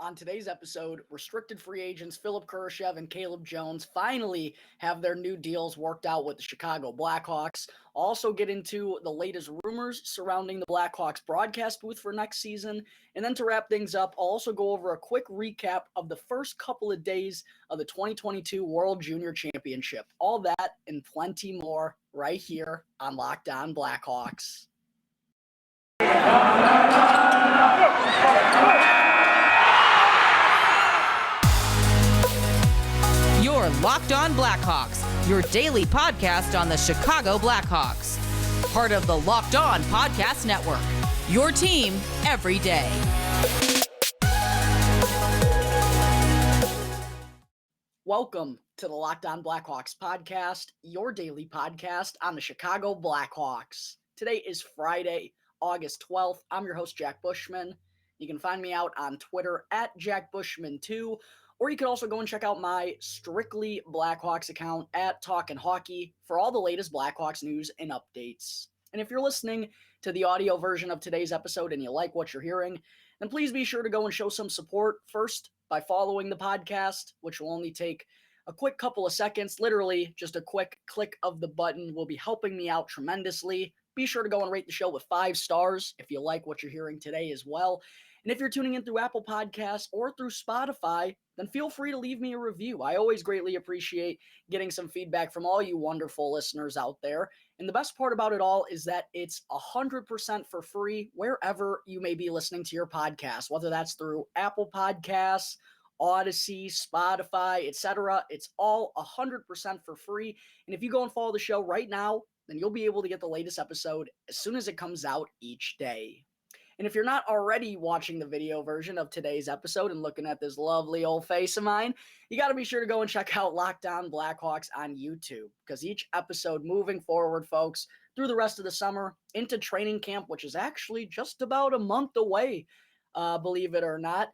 On today's episode, restricted free agents Philipp Kurashev and Caleb Jones finally have their new deals worked out with the Chicago Blackhawks. Also get into the latest rumors surrounding the Blackhawks broadcast booth for next season. And then to wrap things up, I'll also go over a quick recap of the first couple of days of the 2022 World Junior Championship. All that and plenty more right here on Locked On Blackhawks. You're Locked On Blackhawks, your daily podcast on the Chicago Blackhawks. Part of the Locked On Podcast Network, your team every day. Welcome to the Locked On Blackhawks podcast, your daily podcast on the Chicago Blackhawks. Today is Friday, August 12th. I'm your host, Jack Bushman. You can find me out on Twitter at JackBushman2, or you can also go and check out my Strictly Blackhawks account at Talkin' Hockey for all the latest Blackhawks news and updates. And if you're listening to the audio version of today's episode and you like what you're hearing, then please be sure to go and show some support first by following the podcast, which will only take a quick couple of seconds. Literally, just a quick click of the button will be helping me out tremendously. Be sure to go and rate the show with 5 stars if you like what you're hearing today as well. And if you're tuning in through Apple Podcasts or through Spotify, then feel free to leave me a review. I always greatly appreciate getting some feedback from all you wonderful listeners out there. And the best part about it all is that it's 100% for free wherever you may be listening to your podcast, whether that's through Apple Podcasts, Odyssey, Spotify, etc. It's all 100% for free. And if you go and follow the show right now, then you'll be able to get the latest episode as soon as it comes out each day. And if you're not already watching the video version of today's episode and looking at this lovely old face of mine, you got to be sure to go and check out Locked On Blackhawks on YouTube, because each episode moving forward, folks, through the rest of the summer into training camp, which is actually just about a month away, believe it or not.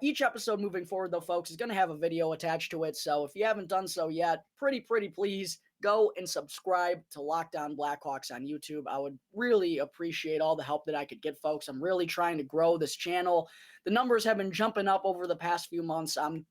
Each episode moving forward, though, folks, is going to have a video attached to it. So if you haven't done so yet, pretty please go and subscribe to Locked On Blackhawks on YouTube. I would really appreciate all the help that I could get, folks. I'm really trying to grow this channel. The numbers have been jumping up over the past few months. I'm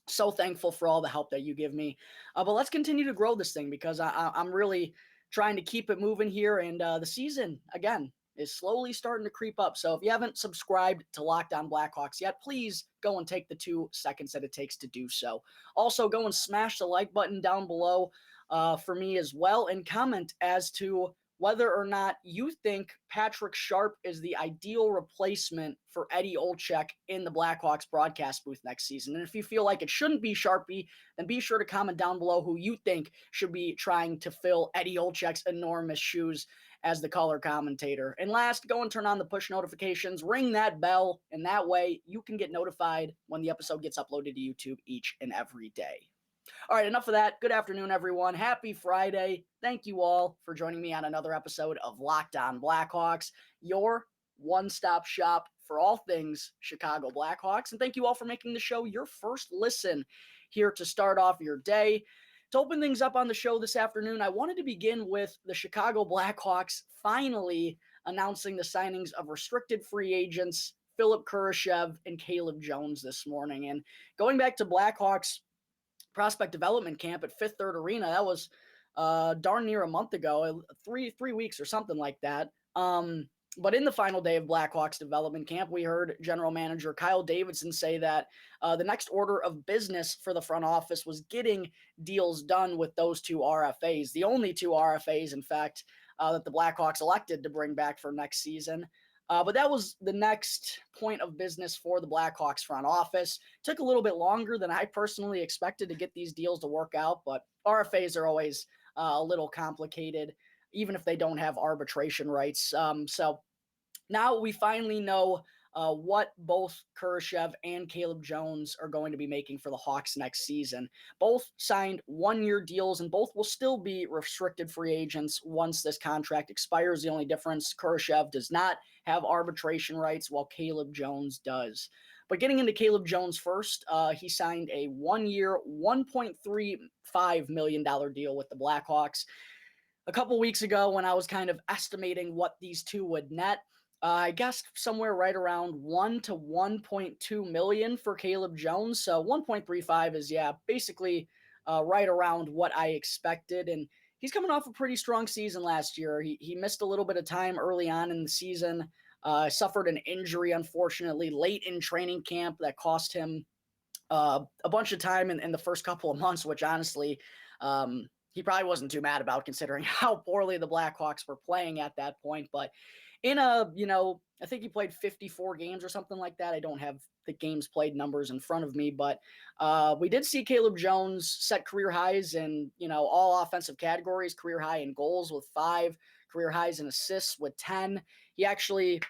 so thankful for all the help that you give me. But let's continue to grow this thing, because I'm really trying to keep it moving here. And the season, again, is slowly starting to creep up. So if you haven't subscribed to Locked On Blackhawks yet, please go and take the 2 seconds that it takes to do so. Also, go and smash the like button down below for me as well, and comment as to whether or not you think Patrick Sharp is the ideal replacement for Eddie Olczyk in the Blackhawks broadcast booth next season. And if you feel like it shouldn't be Sharpie, then be sure to comment down below who you think should be trying to fill Eddie Olczyk's enormous shoes as the color commentator. And last, go and turn on the push notifications, ring that bell, and that way you can get notified when the episode gets uploaded to YouTube each and every day. All right, enough of that. Good afternoon, everyone. Happy Friday. Thank you all for joining me on another episode of Locked On Blackhawks, your one-stop shop for all things Chicago Blackhawks. And thank you all for making the show your first listen here to start off your day. To open things up on the show this afternoon, I wanted to begin with the Chicago Blackhawks finally announcing the signings of restricted free agents Philipp Kurashev and Caleb Jones this morning. And going back to Blackhawks prospect development camp at Fifth Third Arena, that was darn near a month ago, three weeks or something like that. But in the final day of Blackhawks development camp, we heard general manager Kyle Davidson say that the next order of business for the front office was getting deals done with those 2 RFAs, the only 2 RFAs, in fact, that the Blackhawks elected to bring back for next season. But that was the next point of business for the Blackhawks front office. Took a little bit longer than I personally expected to get these deals to work out, but RFAs are always a little complicated, even if they don't have arbitration rights. So now we finally know what both Kurashev and Caleb Jones are going to be making for the Hawks next season. Both signed 1-year deals, and both will still be restricted free agents once this contract expires. The only difference, Kurashev does not have arbitration rights, while Caleb Jones does. But getting into Caleb Jones first, he signed a 1-year, $1.35 million deal with the Blackhawks. A couple weeks ago, when I was kind of estimating what these two would net, I guess somewhere right around 1 to 1.2 million for Caleb Jones. So 1.35 is, basically right around what I expected. And he's coming off a pretty strong season last year. He missed a little bit of time early on in the season, suffered an injury, unfortunately, late in training camp that cost him a bunch of time in the first couple of months, which honestly, he probably wasn't too mad about considering how poorly the Blackhawks were playing at that point. But I think he played 54 games or something like that. I don't have the games played numbers in front of me, but we did see Caleb Jones set career highs in, all offensive categories, career high in goals with 5, career highs in assists with 10. He actually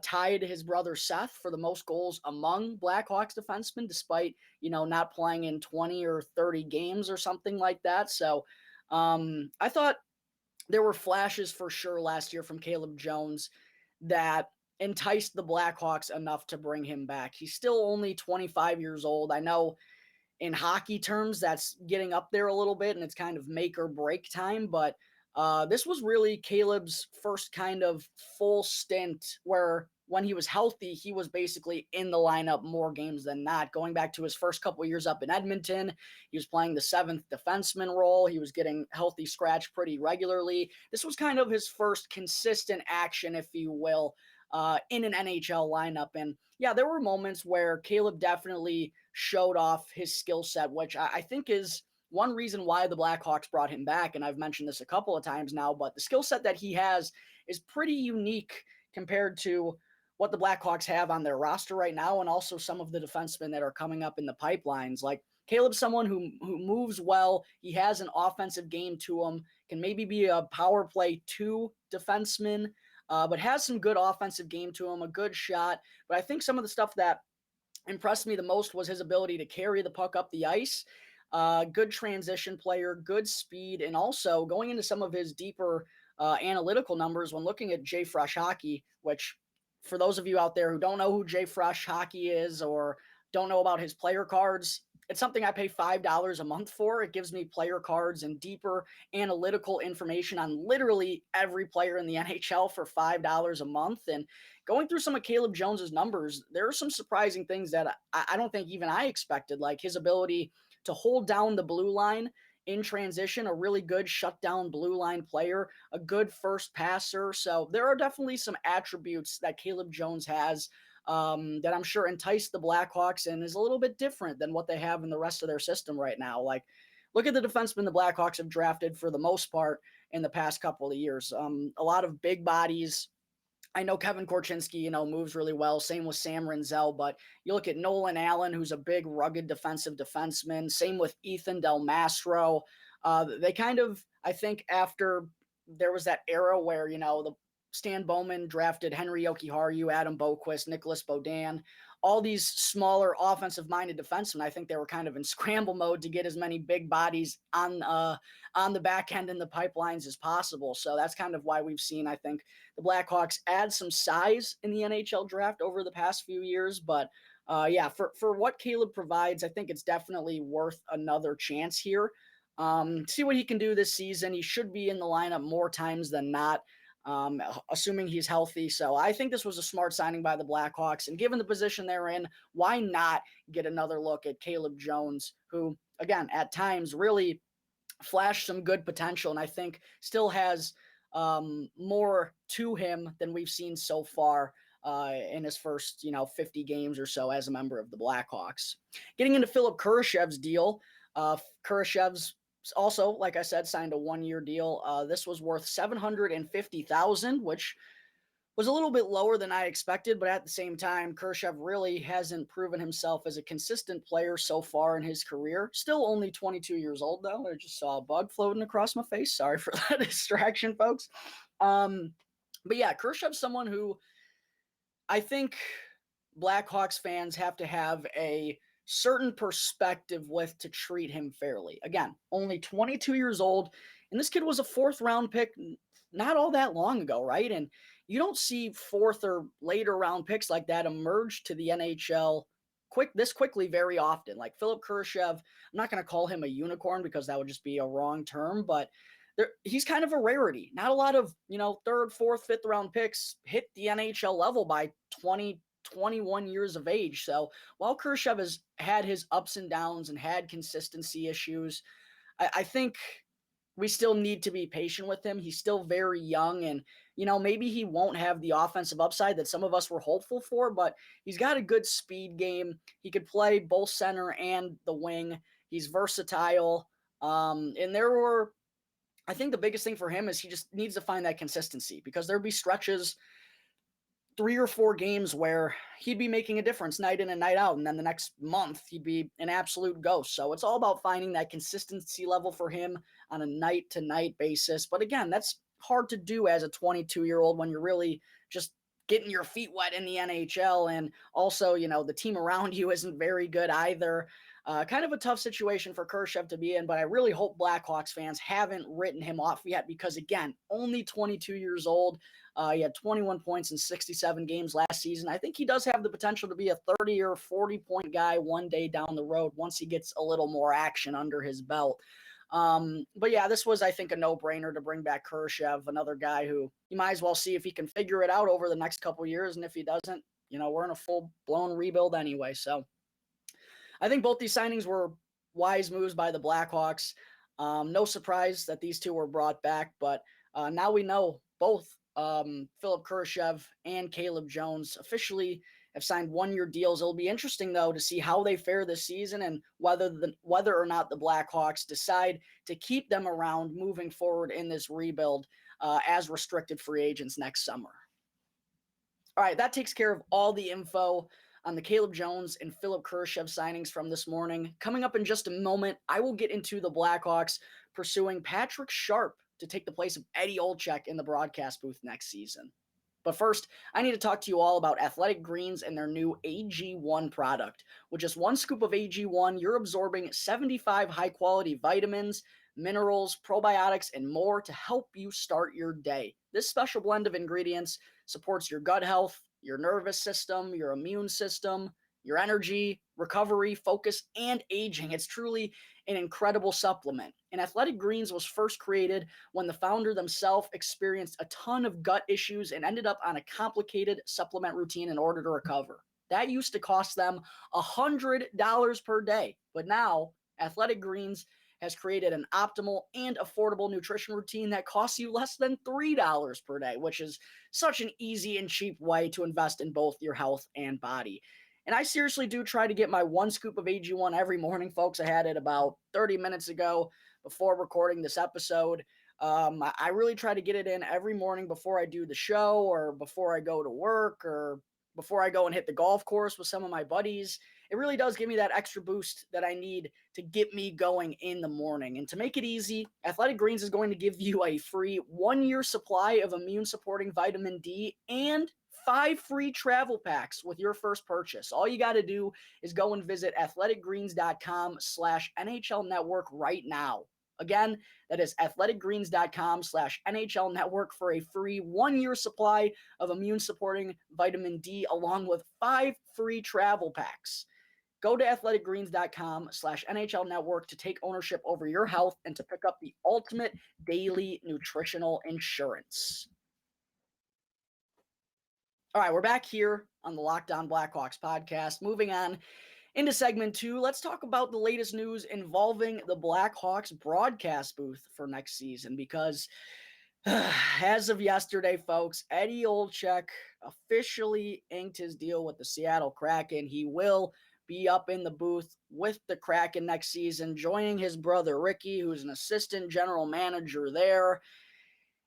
tied his brother Seth for the most goals among Blackhawks defensemen, despite, not playing in 20 or 30 games or something like that. So I thought there were flashes for sure last year from Caleb Jones that enticed the Blackhawks enough to bring him back. He's still only 25 years old. I know in hockey terms that's getting up there a little bit and it's kind of make or break time, but this was really Caleb's first kind of full stint where when he was healthy, he was basically in the lineup more games than not. Going back to his first couple of years up in Edmonton, he was playing the 7th defenseman role. He was getting healthy scratch pretty regularly. This was kind of his first consistent action, if you will, in an NHL lineup. And yeah, there were moments where Caleb definitely showed off his skill set, which I think is one reason why the Blackhawks brought him back. And I've mentioned this a couple of times now, but the skill set that he has is pretty unique compared to what the Blackhawks have on their roster right now, and also some of the defensemen that are coming up in the pipelines. Like Caleb's someone who moves well. He has an offensive game to him, can maybe be a power play 2 defenseman, but has some good offensive game to him, a good shot. But I think some of the stuff that impressed me the most was his ability to carry the puck up the ice. Good transition player, good speed, and also going into some of his deeper analytical numbers when looking at JFresh Hockey, which for those of you out there who don't know who JFresh Hockey is or don't know about his player cards, it's something I pay $5 a month for. It gives me player cards and deeper analytical information on literally every player in the NHL for $5 a month. And going through some of Caleb Jones's numbers, there are some surprising things that I don't think even I expected, like his ability to hold down the blue line in transition, a really good shutdown blue line player, a good first passer. So there are definitely some attributes that Caleb Jones has that I'm sure entice the Blackhawks and is a little bit different than what they have in the rest of their system right now. Like, look at the defensemen the Blackhawks have drafted for the most part in the past couple of years. A lot of big bodies. I know Kevin Korchinski, moves really well. Same with Sam Rinzel, but you look at Nolan Allen, who's a big, rugged defensive defenseman. Same with Ethan Del Mastro. They kind of, I think, after there was that era where, the Stan Bowman drafted Henry Jokiharju, Adam Boqvist, Nicholas Beaudin, all these smaller offensive-minded defensemen. I think they were kind of in scramble mode to get as many big bodies on the back end in the pipelines as possible. So that's kind of why we've seen, I think, the Blackhawks add some size in the NHL draft over the past few years. But for what Caleb provides, I think it's definitely worth another chance here. See what he can do this season. He should be in the lineup more times than not, assuming he's healthy. So I think this was a smart signing by the Blackhawks. And given the position they're in, why not get another look at Caleb Jones, who, again, at times really flashed some good potential and I think still has more to him than we've seen so far in his first, 50 games or so as a member of the Blackhawks. Getting into Philipp Kurashev's deal, Kurashev's also, like I said, signed a 1-year deal. This was worth $750,000, which was a little bit lower than I expected, but at the same time, Kurashev really hasn't proven himself as a consistent player so far in his career. Still only 22 years old, though. I just saw a bug floating across my face. Sorry for that distraction, folks. But yeah, Kurashev's someone who I think Blackhawks fans have to have a certain perspective with to treat him fairly. Again, only 22 years old, and this kid was a 4th-round pick not all that long ago, right? And you don't see 4th or later round picks like that emerge to the NHL this quickly very often. Like Philipp Kurashev, I'm not going to call him a unicorn because that would just be a wrong term, but he's kind of a rarity. Not a lot of, third, fourth, fifth round picks hit the NHL level by 20, 21 years of age. So while Kurashev has had his ups and downs and had consistency issues, I think we still need to be patient with him. He's still very young, and, maybe he won't have the offensive upside that some of us were hopeful for, but he's got a good speed game. He could play both center and the wing. He's versatile. And I think the biggest thing for him is he just needs to find that consistency, because there'd be stretches, 3 or 4 games where he'd be making a difference night in and night out, and then the next month he'd be an absolute ghost. So it's all about finding that consistency level for him on a night-to-night basis. But again, that's hard to do as a 22-year-old when you're really just getting your feet wet in the NHL, and also, the team around you isn't very good either. Kind of a tough situation for Kurashev to be in, but I really hope Blackhawks fans haven't written him off yet, because, again, only 22 years old. He had 21 points in 67 games last season. I think he does have the potential to be a 30 or 40-point guy one day down the road once he gets a little more action under his belt. But yeah, this was, I think, a no-brainer to bring back Kurashev, another guy who you might as well see if he can figure it out over the next couple years. And if he doesn't, we're in a full-blown rebuild anyway. So I think both these signings were wise moves by the Blackhawks. No surprise that these two were brought back, but now we know both Philipp Kurashev and Caleb Jones officially have signed 1-year deals. It'll be interesting, though, to see how they fare this season and whether or not the Blackhawks decide to keep them around moving forward in this rebuild as restricted free agents next summer. All right, that takes care of all the info on the Caleb Jones and Philipp Kurashev signings from this morning. Coming up in just a moment, I will get into the Blackhawks pursuing Patrick Sharp to take the place of Eddie Olczyk in the broadcast booth next season. But first, I need to talk to you all about Athletic Greens and their new AG1 product. With just 1 scoop of AG1, you're absorbing 75 high-quality vitamins, minerals, probiotics, and more to help you start your day. This special blend of ingredients supports your gut health, your nervous system, your immune system, your energy, recovery, focus, and aging. It's truly an incredible supplement. And Athletic Greens was first created when the founder themselves experienced a ton of gut issues and ended up on a complicated supplement routine in order to recover. That used to cost them $100 per day. But now, Athletic Greens has created an optimal and affordable nutrition routine that costs you less than $3 per day, which is such an easy and cheap way to invest in both your health and body. And I seriously do try to get my 1 scoop of AG1 every morning, folks. I had it about 30 minutes ago before recording this episode. I really try to get it in every morning before I do the show, or before I go to work, or before I go and hit the golf course with some of my buddies. It really does give me that extra boost that I need to get me going in the morning. And to make it easy, Athletic Greens is going to give you a free 1-year supply of immune-supporting vitamin D and 5 free travel packs with your first purchase. All you got to do is go and visit athleticgreens.com/NHL Network right now. Again, that is athleticgreens.com/NHL Network for a free 1-year supply of immune-supporting vitamin D along with 5 free travel packs. Go to athleticgreens.com/NHL Network to take ownership over your health and to pick up the ultimate daily nutritional insurance. All right, we're back here on the Locked On Blackhawks podcast. Moving on into segment 2, let's talk about the latest news involving the Blackhawks broadcast booth for next season, because as of yesterday, folks, Eddie Olczyk officially inked his deal with the Seattle Kraken. He will be up in the booth with the Kraken next season, joining his brother Ricky, who's an assistant general manager there.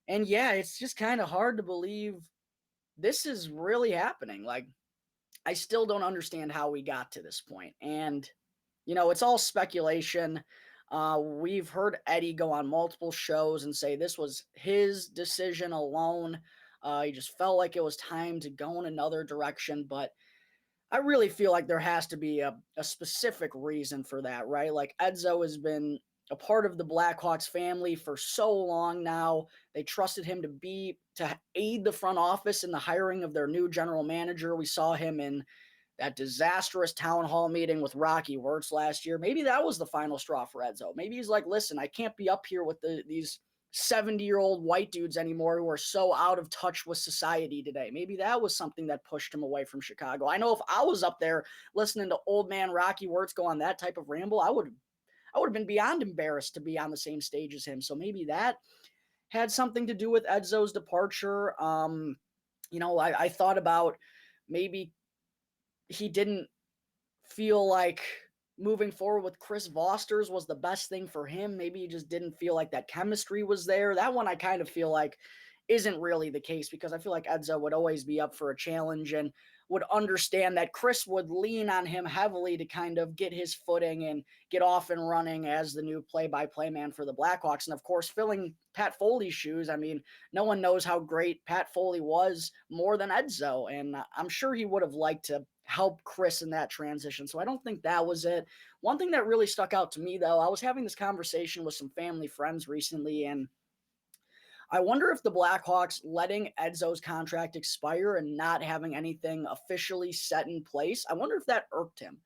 And yeah, it's just kind of hard to believe this is really happening. Like, I still don't understand how we got to this point. And, it's all speculation. We've heard Eddie go on multiple shows and say this was his decision alone. He just felt like it was time to go in another direction. But I really feel like there has to be a specific reason for that, right? Like, Edzo has been a part of the Blackhawks family for so long now. They trusted him to aid the front office in the hiring of their new general manager. We saw him in that disastrous town hall meeting with Rocky Wirtz last year. Maybe that was the final straw for Edzo. Maybe he's like, listen, I can't be up here with these 70-year-old white dudes anymore who are so out of touch with society today. Maybe that was something that pushed him away from Chicago. I know if I was up there listening to old man Rocky Wirtz go on that type of ramble, I would have been beyond embarrassed to be on the same stage as him. So maybe that had something to do with Edzo's departure. I thought about maybe he didn't feel like moving forward with Chris Vosters was the best thing for him. Maybe he just didn't feel like that chemistry was there. That one I kind of feel like isn't really the case, because I feel like Edzo would always be up for a challenge and would understand that Chris would lean on him heavily to kind of get his footing and get off and running as the new play-by-play man for the Blackhawks. And of course, filling Pat Foley's shoes. I mean, no one knows how great Pat Foley was more than Edzo, and I'm sure he would have liked to help Chris in that transition. So I don't think that was it. One thing that really stuck out to me, though, I was having this conversation with some family friends recently, and I wonder if the Blackhawks letting Edzo's contract expire and not having anything officially set in place, I wonder if that irked him.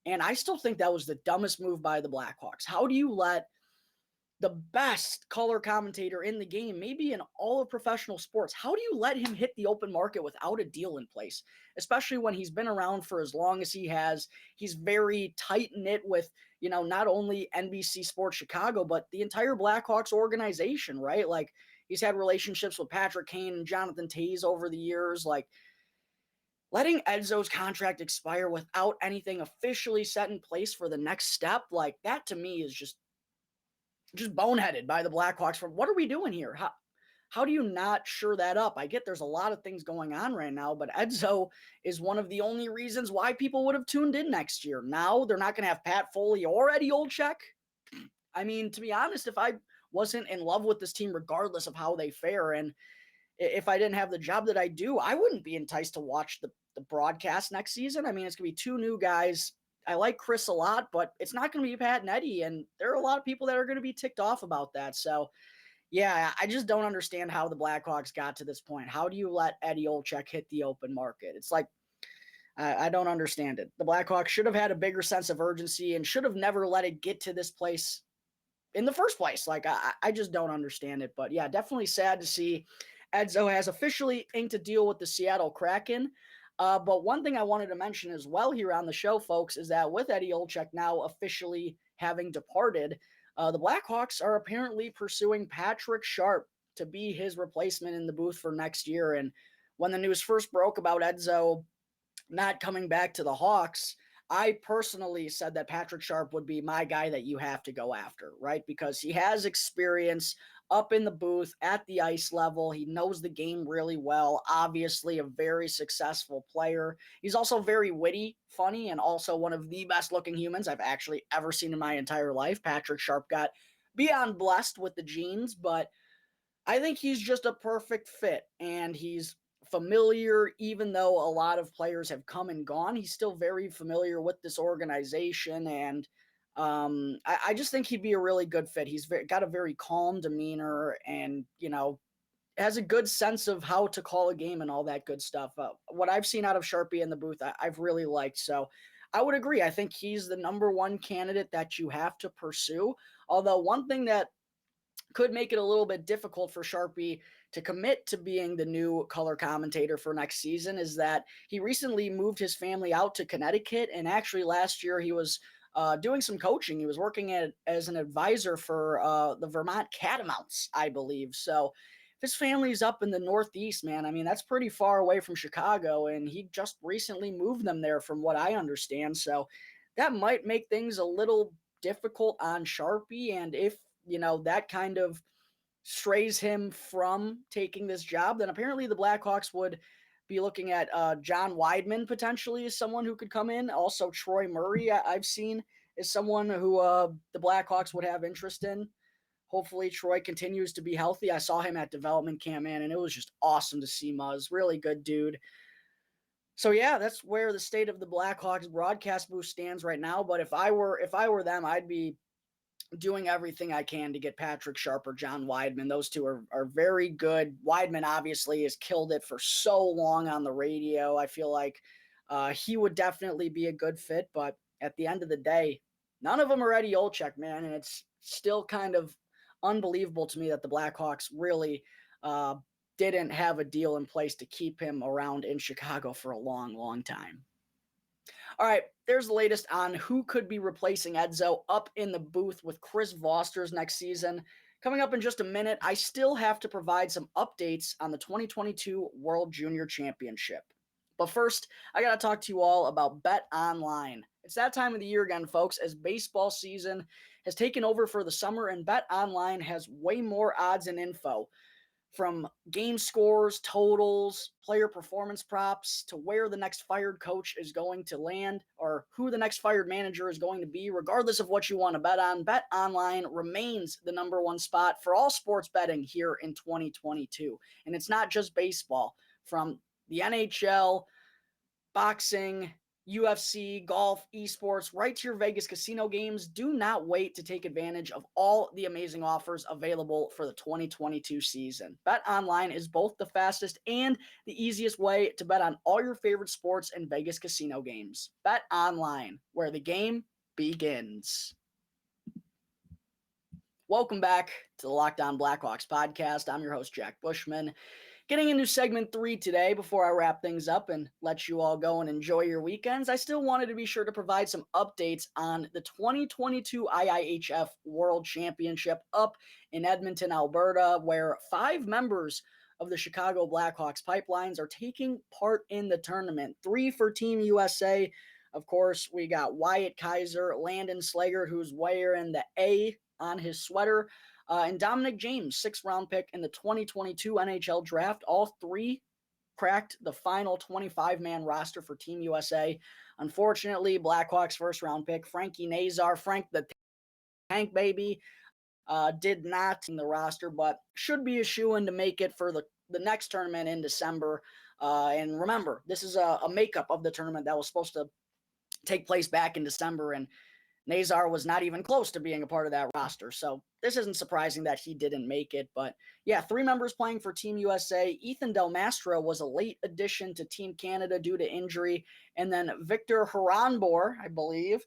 And I still think that was the dumbest move by the Blackhawks. How do you let the best color commentator in the game, maybe in all of professional sports, how do you let him hit the open market without a deal in place? Especially when he's been around for as long as he has. He's very tight-knit with, not only NBC Sports Chicago, but the entire Blackhawks organization, right? Like, he's had relationships with Patrick Kane and Jonathan Toews over the years. Like, letting Edzo's contract expire without anything officially set in place for the next step, like, that to me is just boneheaded by the Blackhawks. For what are we doing here? How do you not sure that up? I get there's a lot of things going on right now, but Edzo is one of the only reasons why people would have tuned in next year. Now they're not going to have Pat Foley or Eddie Olczyk. I mean, to be honest, if I wasn't in love with this team, regardless of how they fare, and if I didn't have the job that I do, I wouldn't be enticed to watch the broadcast next season. I mean, it's going to be two new guys. I like Chris a lot, but it's not going to be Pat and Eddie, and there are a lot of people that are going to be ticked off about that. So, yeah, I just don't understand how the Blackhawks got to this point. How do you let Eddie Olczyk hit the open market? It's like, I don't understand it. The Blackhawks should have had a bigger sense of urgency and should have never let it get to this place in the first place. Like, I just don't understand it. But, yeah, definitely sad to see Edzo has officially inked a deal with the Seattle Kraken. But one thing I wanted to mention as well here on the show, folks, is that with Eddie Olczyk now officially having departed, the Blackhawks are apparently pursuing Patrick Sharp to be his replacement in the booth for next year. And when the news first broke about Edzo not coming back to the Hawks, I personally said that Patrick Sharp would be my guy that you have to go after, right? Because he has experience up in the booth at the ice level. He knows the game really well. Obviously, a very successful player. He's also very witty, funny, and also one of the best looking humans I've actually ever seen in my entire life. Patrick Sharp got beyond blessed with the genes, but I think he's just a perfect fit, and he's familiar. Even though a lot of players have come and gone, he's still very familiar with this organization, and I just think he'd be a really good fit. He's got a very calm demeanor, and has a good sense of how to call a game and all that good stuff. What I've seen out of Sharpie in the booth, I've really liked. So I would agree. I think he's the number one candidate that you have to pursue. Although one thing that could make it a little bit difficult for Sharpie to commit to being the new color commentator for next season is that he recently moved his family out to Connecticut. And actually last year he was doing some coaching. He was working as an advisor for the Vermont Catamounts, I believe. So if his family's up in the Northeast, man, I mean, that's pretty far away from Chicago. And he just recently moved them there from what I understand. So that might make things a little difficult on Sharpie. And if that kind of strays him from taking this job, then apparently the Blackhawks would be looking at John Weidman potentially as someone who could come in. Also, Troy Murray, I've seen, is someone who the Blackhawks would have interest in. Hopefully, Troy continues to be healthy. I saw him at development camp, man, and it was just awesome to see Muzz. Really good dude. So yeah, that's where the state of the Blackhawks broadcast booth stands right now. But if I were them, I'd be doing everything I can to get Patrick Sharp or John Weidman. Those two are very good. Weidman obviously has killed it for so long on the radio. I feel like he would definitely be a good fit, but at the end of the day, none of them are Eddie Olczyk, man, and it's still kind of unbelievable to me that the Blackhawks really didn't have a deal in place to keep him around in Chicago for a long, long time. All right, there's the latest on who could be replacing Edzo up in the booth with Chris Vosters next season. Coming up in just a minute, I still have to provide some updates on the 2022 World Junior Championship. But first, I got to talk to you all about BetOnline. It's that time of the year again, folks, as baseball season has taken over for the summer, and BetOnline has way more odds and info. From game scores, totals, player performance props, to where the next fired coach is going to land or who the next fired manager is going to be, regardless of what you want to bet on, BetOnline remains the number one spot for all sports betting here in 2022. And it's not just baseball. From the NHL, boxing, UFC, golf, esports, right to your Vegas casino games. Do not wait to take advantage of all the amazing offers available for the 2022 season. BetOnline is both the fastest and the easiest way to bet on all your favorite sports and Vegas casino games. BetOnline, where the game begins. Welcome back to the Locked On Blackhawks podcast. I'm your host, Jack Bushman. Getting into segment 3 today before I wrap things up and let you all go and enjoy your weekends, I still wanted to be sure to provide some updates on the 2022 IIHF World Championship up in Edmonton, Alberta, where 5 members of the Chicago Blackhawks pipelines are taking part in the tournament. 3 for Team USA. Of course, we got Wyatt Kaiser, Landon Slager, who's wearing the A on his sweater, and Dominic James, 6th round pick in the 2022 NHL draft. All 3 cracked the final 25-man roster for Team USA. Unfortunately, Blackhawks first round pick Frankie Nazar, Frank the Tank Baby, did not in the roster, but should be a shoo-in to make it for the next tournament in December. And remember, this is a makeup of the tournament that was supposed to take place back in December, and Nazar was not even close to being a part of that roster. So this isn't surprising that he didn't make it. But yeah, 3 members playing for Team USA. Ethan Del Mastro was a late addition to Team Canada due to injury. And then Victor Haranbor, I believe,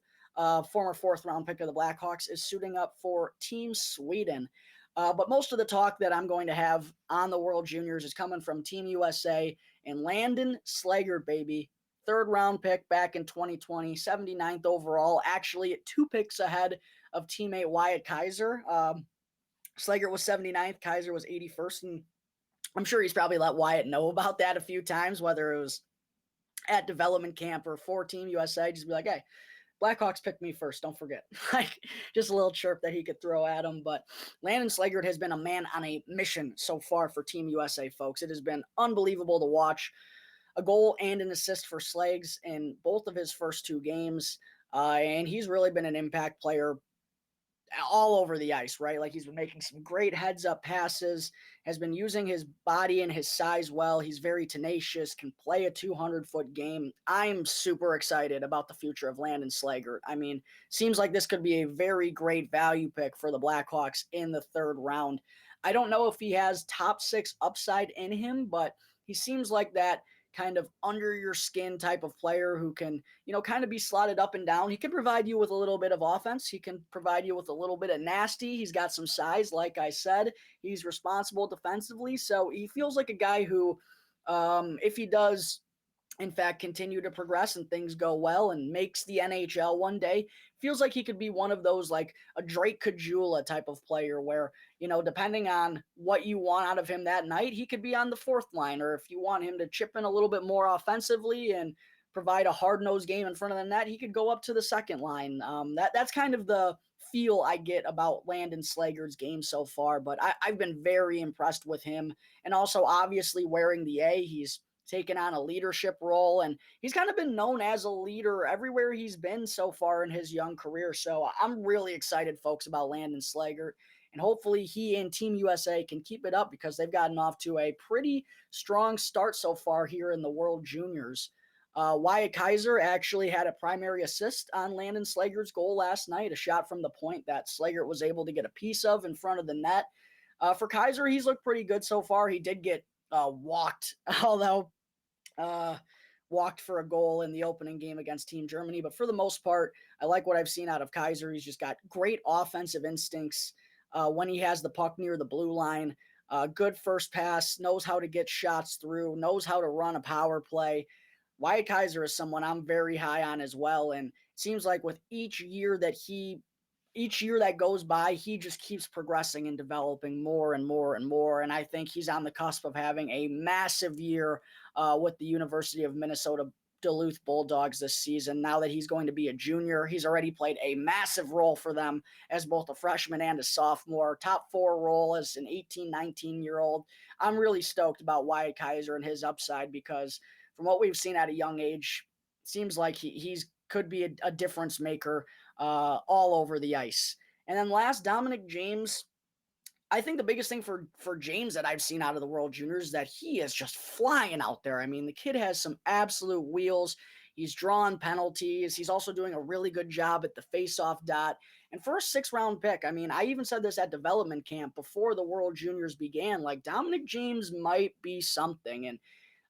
former 4th round pick of the Blackhawks, is suiting up for Team Sweden. But most of the talk that I'm going to have on the World Juniors is coming from Team USA and Landon Slager, baby. 3rd round pick back in 2020, 79th overall, actually 2 picks ahead of teammate Wyatt Kaiser. Slager was 79th, Kaiser was 81st, and I'm sure he's probably let Wyatt know about that a few times, whether it was at development camp or for Team USA, just be like, hey, Blackhawks picked me first, don't forget. Like, just a little chirp that he could throw at him. But Landon Slager has been a man on a mission so far for Team USA, folks. It has been unbelievable to watch. A goal and an assist for Slags in both of his first 2 games. And he's really been an impact player all over the ice, right? Like, he's been making some great heads-up passes, has been using his body and his size well. He's very tenacious, can play a 200-foot game. I'm super excited about the future of Landon Slager. I mean, seems like this could be a very great value pick for the Blackhawks in the 3rd round. I don't know if he has top 6 upside in him, but he seems like that kind of under your skin type of player who can, kind of be slotted up and down. He can provide you with a little bit of offense. He can provide you with a little bit of nasty. He's got some size, like I said. He's responsible defensively. So he feels like a guy who, if he does, in fact, continue to progress and things go well and makes the NHL one day, feels like he could be one of those, like a Drake Caggiula type of player where, depending on what you want out of him that night, he could be on the 4th line, or if you want him to chip in a little bit more offensively and provide a hard-nosed game in front of the net, he could go up to the 2nd line. That's kind of the feel I get about Landon Slager's game so far, but I've been very impressed with him. And also, obviously, wearing the A, he's taken on a leadership role, and he's kind of been known as a leader everywhere he's been so far in his young career. So I'm really excited, folks, about Landon Slager, and hopefully he and Team USA can keep it up because they've gotten off to a pretty strong start so far here in the World Juniors. Wyatt Kaiser actually had a primary assist on Landon Slager's goal last night, a shot from the point that Slager was able to get a piece of in front of the net. For Kaiser, he's looked pretty good so far. He did get walked, although walked for a goal in the opening game against Team Germany. But for the most part, I like what I've seen out of Kaiser. He's just got great offensive instincts. when he has the puck near the blue line. Good first pass, knows how to get shots through, knows how to run a power play. Wyatt Kaiser is someone I'm very high on as well. And it seems like with each year that goes by, he just keeps progressing and developing more and more and more. And I think he's on the cusp of having a massive year with the University of Minnesota Duluth Bulldogs this season. Now that he's going to be a junior, he's already played a massive role for them as both a freshman and a sophomore, top 4 role as an 18, 19-year-old. I'm really stoked about Wyatt Kaiser and his upside because from what we've seen at a young age, it seems like he's could be a difference maker all over the ice. And then last, Dominic James. I think the biggest thing for James that I've seen out of the World Juniors is that he is just flying out there. I mean, the kid has some absolute wheels. He's drawing penalties. He's also doing a really good job at the faceoff dot. And for a 6th-round pick, I mean, I even said this at development camp before the World Juniors began, like Dominic James might be something. And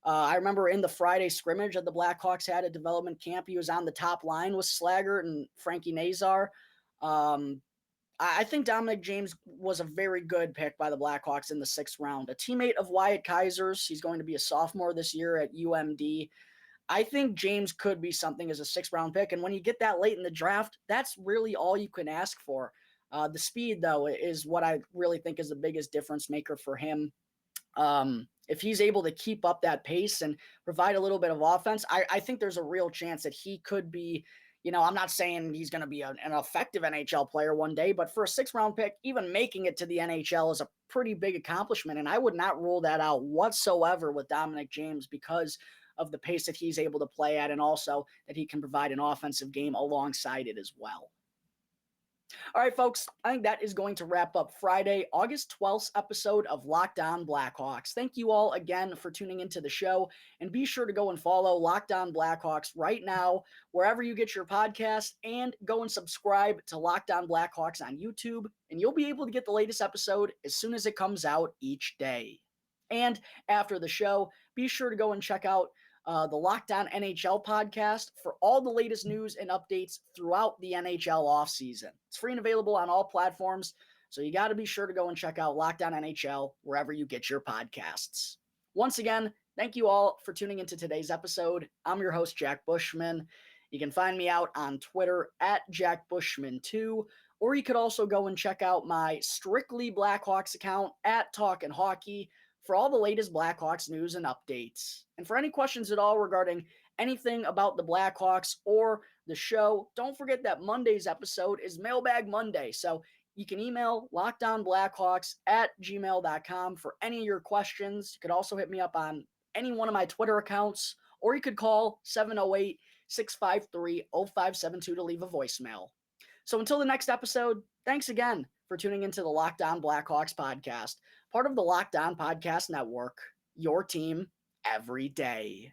I remember in the Friday scrimmage that the Blackhawks had at development camp, he was on the top line with Slaggert and Frankie Nazar. I think Dominic James was a very good pick by the Blackhawks in the 6th round. A teammate of Wyatt Kaiser's. He's going to be a sophomore this year at UMD. I think James could be something as a 6th-round pick. And when you get that late in the draft, that's really all you can ask for. The speed, though, is what I really think is the biggest difference maker for him. If he's able to keep up that pace and provide a little bit of offense, I think there's a real chance that he could be, I'm not saying he's going to be an effective NHL player one day, but for a 6th-round pick, even making it to the NHL is a pretty big accomplishment. And I would not rule that out whatsoever with Dominic James because of the pace that he's able to play at and also that he can provide an offensive game alongside it as well. All right, folks, I think that is going to wrap up Friday, August 12th episode of Locked On Blackhawks. Thank you all again for tuning into the show, and be sure to go and follow Locked On Blackhawks right now, wherever you get your podcast, and go and subscribe to Locked On Blackhawks on YouTube, and you'll be able to get the latest episode as soon as it comes out each day. And after the show, be sure to go and check out the Locked On NHL podcast for all the latest news and updates throughout the NHL offseason. It's free and available on all platforms, so you got to be sure to go and check out Locked On NHL wherever you get your podcasts. Once again, thank you all for tuning into today's episode. I'm your host, Jack Bushman. You can find me out on Twitter at JackBushman2, or you could also go and check out my Strictly Blackhawks account at Talkin' Hockey for all the latest Blackhawks news and updates. And for any questions at all regarding anything about the Blackhawks or the show, don't forget that Monday's episode is Mailbag Monday. So you can email lockdownblackhawks@gmail.com for any of your questions. You could also hit me up on any one of my Twitter accounts, or you could call 708-653-0572 to leave a voicemail. So until the next episode, thanks again for tuning into the Locked On Blackhawks podcast, part of the Locked On Podcast Network, your team every day.